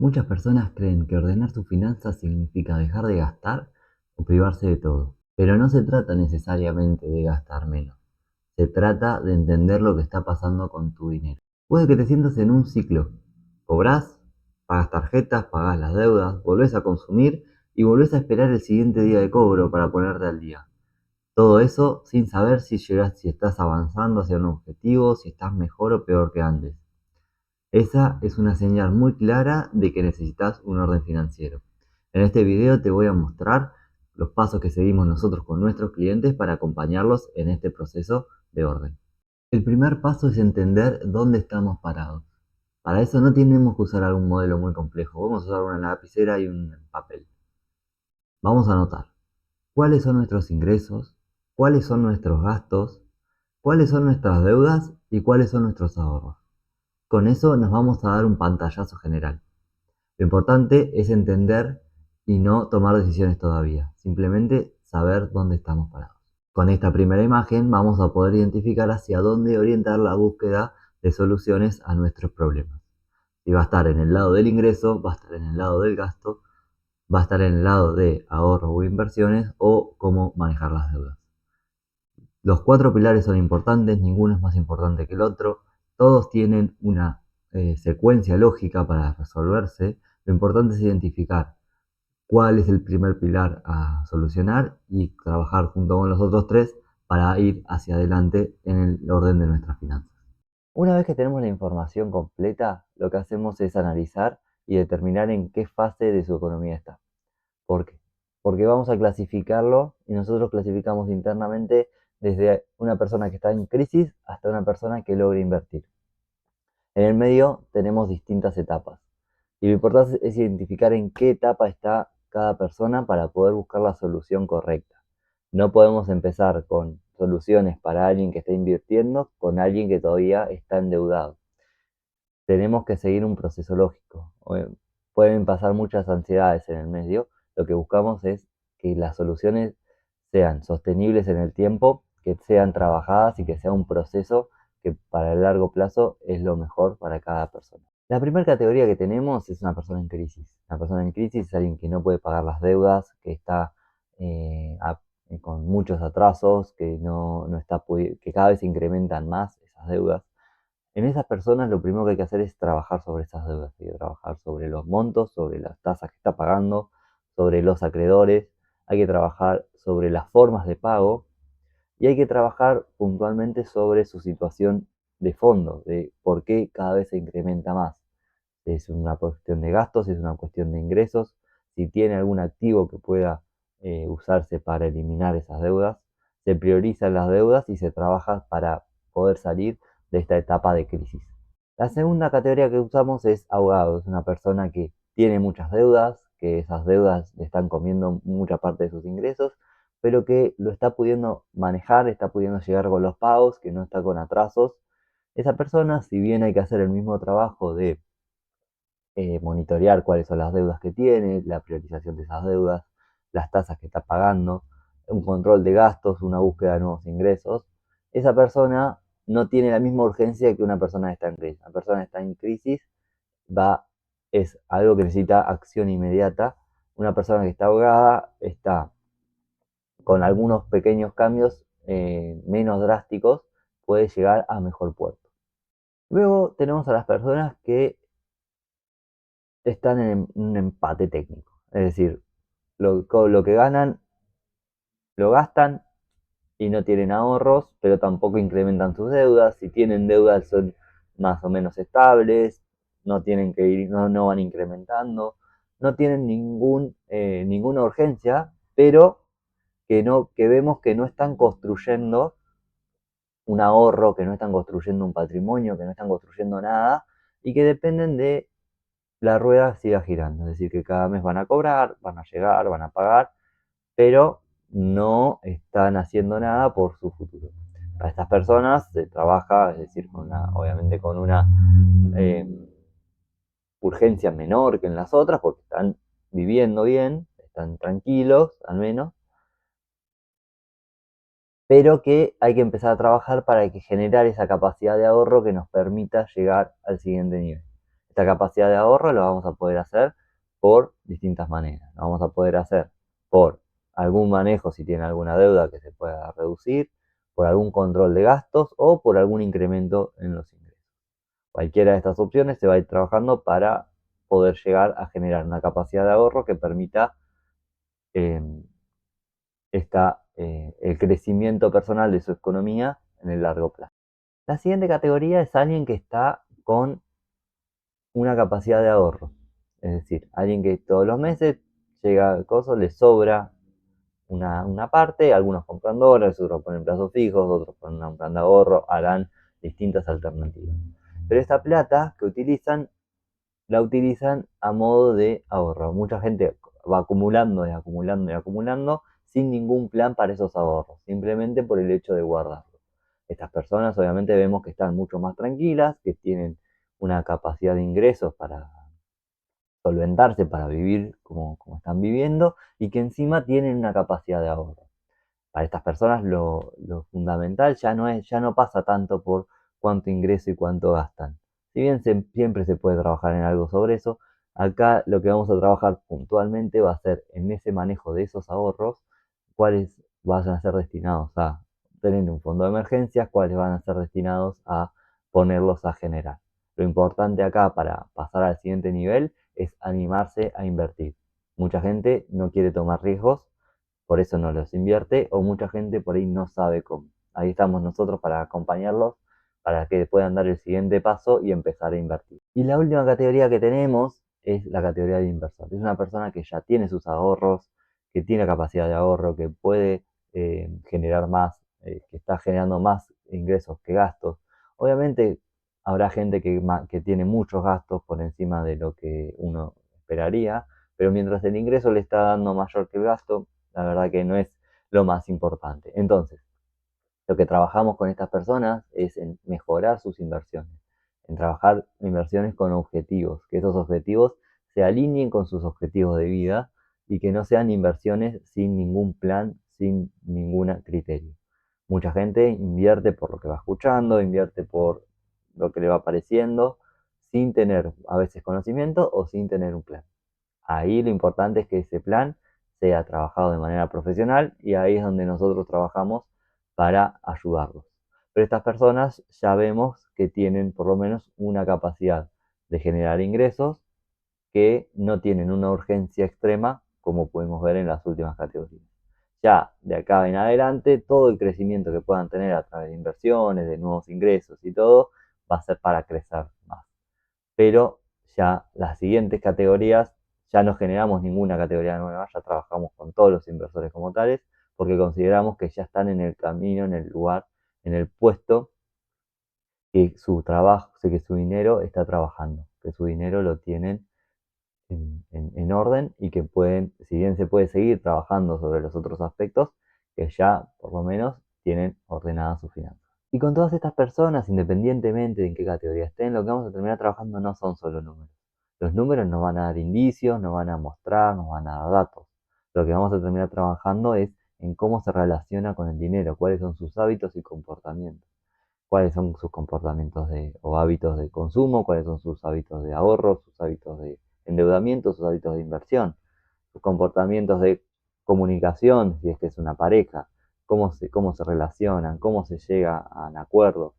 Muchas personas creen que ordenar sus finanzas significa dejar de gastar o privarse de todo, pero no se trata necesariamente de gastar menos, se trata de entender lo que está pasando con tu dinero. Puede que te sientas en un ciclo, cobrás, pagas tarjetas, pagás las deudas, volvés a consumir y volvés a esperar el siguiente día de cobro para ponerte al día. Todo eso sin saber si estás avanzando hacia un objetivo, si estás mejor o peor que antes. Esa es una señal muy clara de que necesitas un orden financiero. En este video te voy a mostrar los pasos que seguimos nosotros con nuestros clientes para acompañarlos en este proceso de orden. El primer paso es entender dónde estamos parados. Para eso no tenemos que usar algún modelo muy complejo, vamos a usar una lapicera y un papel. Vamos a anotar cuáles son nuestros ingresos, cuáles son nuestros gastos, cuáles son nuestras deudas y cuáles son nuestros ahorros. Con eso nos vamos a dar un pantallazo general. Lo importante es entender y no tomar decisiones todavía, simplemente saber dónde estamos parados. Con esta primera imagen vamos a poder identificar hacia dónde orientar la búsqueda de soluciones a nuestros problemas. Si va a estar en el lado del ingreso, va a estar en el lado del gasto, va a estar en el lado de ahorro o inversiones o cómo manejar las deudas. Los cuatro pilares son importantes, ninguno es más importante que el otro, todos tienen una secuencia lógica para resolverse. Lo importante es identificar cuál es el primer pilar a solucionar y trabajar junto con los otros tres para ir hacia adelante en el orden de nuestras finanzas. Una vez que tenemos la información completa, lo que hacemos es analizar y determinar en qué fase de su economía está. ¿Por qué? Porque vamos a clasificarlo y nosotros clasificamos internamente desde una persona que está en crisis hasta una persona que logra invertir. En el medio tenemos distintas etapas y lo importante es identificar en qué etapa está cada persona para poder buscar la solución correcta. No podemos empezar con soluciones para alguien que está invirtiendo con alguien que todavía está endeudado. Tenemos que seguir un proceso lógico. Pueden pasar muchas ansiedades en el medio. Lo que buscamos es que las soluciones sean sostenibles en el tiempo, que sean trabajadas y que sea un proceso que para el largo plazo es lo mejor para cada persona. La primera categoría que tenemos es una persona en crisis. Una persona en crisis es alguien que no puede pagar las deudas, que está con muchos atrasos, que, no está que cada vez se incrementan más esas deudas. En esas personas lo primero que hay que hacer es trabajar sobre esas deudas, hay que trabajar sobre los montos, sobre las tasas que está pagando, sobre los acreedores, hay que trabajar sobre las formas de pago y hay que trabajar puntualmente sobre su situación de fondo, de por qué cada vez se incrementa más. Es una cuestión de gastos, es una cuestión de ingresos, si tiene algún activo que pueda usarse para eliminar esas deudas, se priorizan las deudas y se trabaja para poder salir de esta etapa de crisis. La segunda categoría que usamos es ahogado, es una persona que tiene muchas deudas, que esas deudas le están comiendo mucha parte de sus ingresos, pero que lo está pudiendo manejar, está pudiendo llegar con los pagos, que no está con atrasos. Esa persona, si bien hay que hacer el mismo trabajo de monitorear cuáles son las deudas que tiene, la priorización de esas deudas, las tasas que está pagando, un control de gastos, una búsqueda de nuevos ingresos, esa persona no tiene la misma urgencia que una persona que está en crisis. Una persona que está en crisis es algo que necesita acción inmediata. Una persona que está ahogada está con algunos pequeños cambios menos drásticos, puede llegar a mejor puerto. Luego tenemos a las personas que están en un empate técnico. Es decir, lo que ganan lo gastan y no tienen ahorros, pero tampoco incrementan sus deudas. Si tienen deudas son más o menos estables, no tienen que ir, no van incrementando, no tienen ninguna urgencia, pero que vemos que no están construyendo un ahorro, que no están construyendo un patrimonio, que no están construyendo nada y que dependen de la rueda siga girando. Es decir, que cada mes van a cobrar, van a llegar, van a pagar, pero no están haciendo nada por su futuro. Para estas personas se trabaja, es decir, obviamente con una eh, urgencia menor que en las otras, porque están viviendo bien, están tranquilos al menos, pero que hay que empezar a trabajar para que generar esa capacidad de ahorro que nos permita llegar al siguiente nivel. Esta capacidad de ahorro lo vamos a poder hacer por distintas maneras. Lo vamos a poder hacer por algún manejo si tiene alguna deuda que se pueda reducir, por algún control de gastos o por algún incremento en los ingresos. Cualquiera de estas opciones se va a ir trabajando para poder llegar a generar una capacidad de ahorro que permita eh, el crecimiento personal de su economía en el largo plazo. La siguiente categoría es alguien que está con una capacidad de ahorro. Es decir, alguien que todos los meses llega al coso, le sobra una parte, algunos compran dólares, otros ponen plazos fijos, otros ponen un plan de ahorro, harán distintas alternativas. Pero esta plata que utilizan, la utilizan a modo de ahorro. Mucha gente va acumulando y acumulando y acumulando sin ningún plan para esos ahorros, simplemente por el hecho de guardarlo. Estas personas obviamente vemos que están mucho más tranquilas, que tienen una capacidad de ingresos para solventarse, para vivir como están viviendo y que encima tienen una capacidad de ahorro. Para estas personas lo fundamental ya no pasa tanto por cuánto ingreso y cuánto gastan. Si bien siempre se puede trabajar en algo sobre eso, acá lo que vamos a trabajar puntualmente va a ser en ese manejo de esos ahorros, cuáles van a ser destinados a tener un fondo de emergencias, cuáles van a ser destinados a ponerlos a generar. Lo importante acá para pasar al siguiente nivel es animarse a invertir. Mucha gente no quiere tomar riesgos, por eso no los invierte, o mucha gente por ahí no sabe cómo. Ahí estamos nosotros para acompañarlos, para que puedan dar el siguiente paso y empezar a invertir. Y la última categoría que tenemos es la categoría de inversor. Es una persona que ya tiene sus ahorros, que tiene capacidad de ahorro, que puede generar más, que está generando más ingresos que gastos. Obviamente habrá gente que tiene muchos gastos por encima de lo que uno esperaría, pero mientras el ingreso le está dando mayor que el gasto, la verdad que no es lo más importante. Entonces, lo que trabajamos con estas personas es en mejorar sus inversiones, en trabajar inversiones con objetivos, que esos objetivos se alineen con sus objetivos de vida y que no sean inversiones sin ningún plan, sin ningún criterio. Mucha gente invierte por lo que va escuchando, invierte por lo que le va apareciendo, sin tener a veces conocimiento o sin tener un plan. Ahí lo importante es que ese plan sea trabajado de manera profesional y ahí es donde nosotros trabajamos para ayudarlos. Pero estas personas ya vemos que tienen por lo menos una capacidad de generar ingresos que no tienen una urgencia extrema como podemos ver en las últimas categorías. Ya de acá en adelante, todo el crecimiento que puedan tener a través de inversiones, de nuevos ingresos y todo, va a ser para crecer más. Pero ya las siguientes categorías, ya no generamos ninguna categoría nueva, ya trabajamos con todos los inversores como tales, porque consideramos que ya están en el camino, en el lugar, en el puesto que su trabajo, que su dinero está trabajando, que su dinero lo tienen en orden y que pueden, si bien se puede seguir trabajando sobre los otros aspectos, que ya por lo menos tienen ordenadas sus finanzas. Y con todas estas personas, independientemente de en qué categoría estén, lo que vamos a terminar trabajando no son solo números. Los números nos van a dar indicios, nos van a mostrar, nos van a dar datos. Lo que vamos a terminar trabajando es en cómo se relaciona con el dinero, cuáles son sus hábitos y comportamientos, cuáles son sus comportamientos o hábitos de consumo, cuáles son sus hábitos de ahorro, sus hábitos de endeudamiento, sus hábitos de inversión, sus comportamientos de comunicación, si es que es una pareja, cómo se relacionan, cómo se llega a un acuerdo,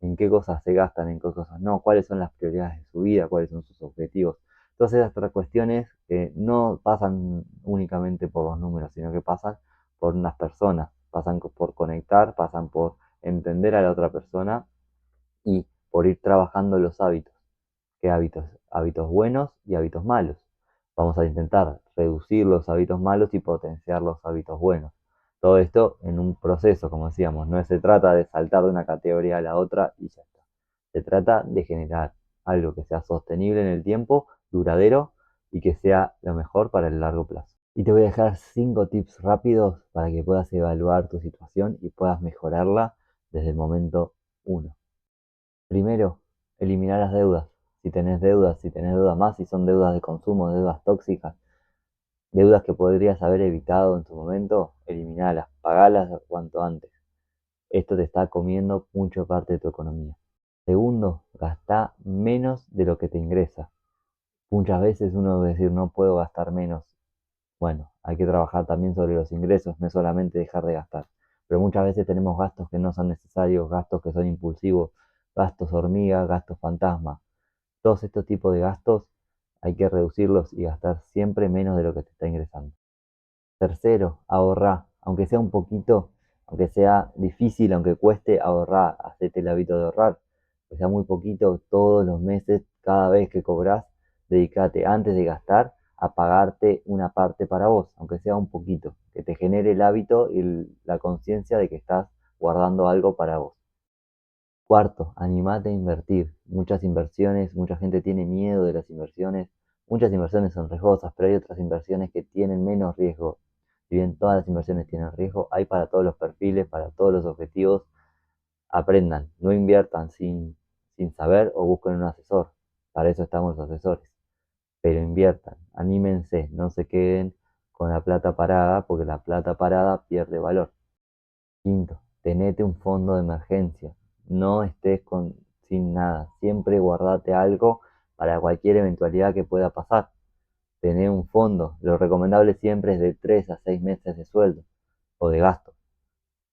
en qué cosas se gastan, en qué cosas no, cuáles son las prioridades de su vida, cuáles son sus objetivos. Todas esas cuestiones que no pasan únicamente por los números, sino que pasan por unas personas, pasan por conectar, pasan por entender a la otra persona y por ir trabajando los hábitos. ¿Qué hábitos? Hábitos buenos y hábitos malos. Vamos a intentar reducir los hábitos malos y potenciar los hábitos buenos. Todo esto en un proceso, como decíamos, no se trata de saltar de una categoría a la otra y ya está. Se trata de generar algo que sea sostenible en el tiempo, duradero y que sea lo mejor para el largo plazo. Y te voy a dejar 5 tips rápidos para que puedas evaluar tu situación y puedas mejorarla desde el momento 1. Primero, eliminar las deudas. Si tenés deudas más, si son deudas de consumo, deudas tóxicas, deudas que podrías haber evitado en su momento, eliminalas, pagalas cuanto antes. Esto te está comiendo mucha parte de tu economía. Segundo, gastá menos de lo que te ingresa. Muchas veces uno va a decir, no puedo gastar menos. Bueno, hay que trabajar también sobre los ingresos, no es solamente dejar de gastar. Pero muchas veces tenemos gastos que no son necesarios, gastos que son impulsivos, gastos hormiga, gastos fantasma. Todos estos tipos de gastos hay que reducirlos y gastar siempre menos de lo que te está ingresando. Tercero, ahorrá, aunque sea un poquito, aunque sea difícil, aunque cueste, ahorrá, hacete el hábito de ahorrar, que sea muy poquito, todos los meses, cada vez que cobrás, dedicate antes de gastar a pagarte una parte para vos, aunque sea un poquito, que te genere el hábito y la conciencia de que estás guardando algo para vos. Cuarto, animate a invertir. Muchas inversiones, mucha gente tiene miedo de las inversiones. Muchas inversiones son riesgosas, pero hay otras inversiones que tienen menos riesgo. Si bien todas las inversiones tienen riesgo, hay para todos los perfiles, para todos los objetivos. Aprendan, no inviertan sin saber o busquen un asesor. Para eso estamos los asesores. Pero inviertan, anímense, no se queden con la plata parada, porque la plata parada pierde valor. Quinto, tenete un fondo de emergencia. No estés sin nada. Siempre guardate algo para cualquier eventualidad que pueda pasar. Tené un fondo. Lo recomendable siempre es de 3 a 6 meses de sueldo o de gasto.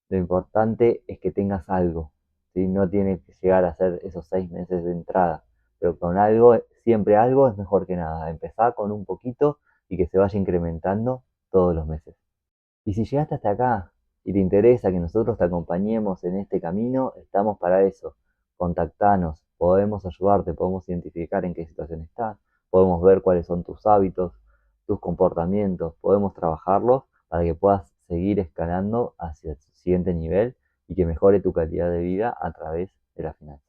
Lo importante es que tengas algo. ¿Sí? No tiene que llegar a ser esos 6 meses de entrada. Pero con algo, siempre algo es mejor que nada. Empezar con un poquito y que se vaya incrementando todos los meses. Y si llegaste hasta acá y te interesa que nosotros te acompañemos en este camino, estamos para eso. Contactanos, podemos ayudarte, podemos identificar en qué situación estás, podemos ver cuáles son tus hábitos, tus comportamientos, podemos trabajarlos para que puedas seguir escalando hacia el siguiente nivel y que mejore tu calidad de vida a través de la finanza.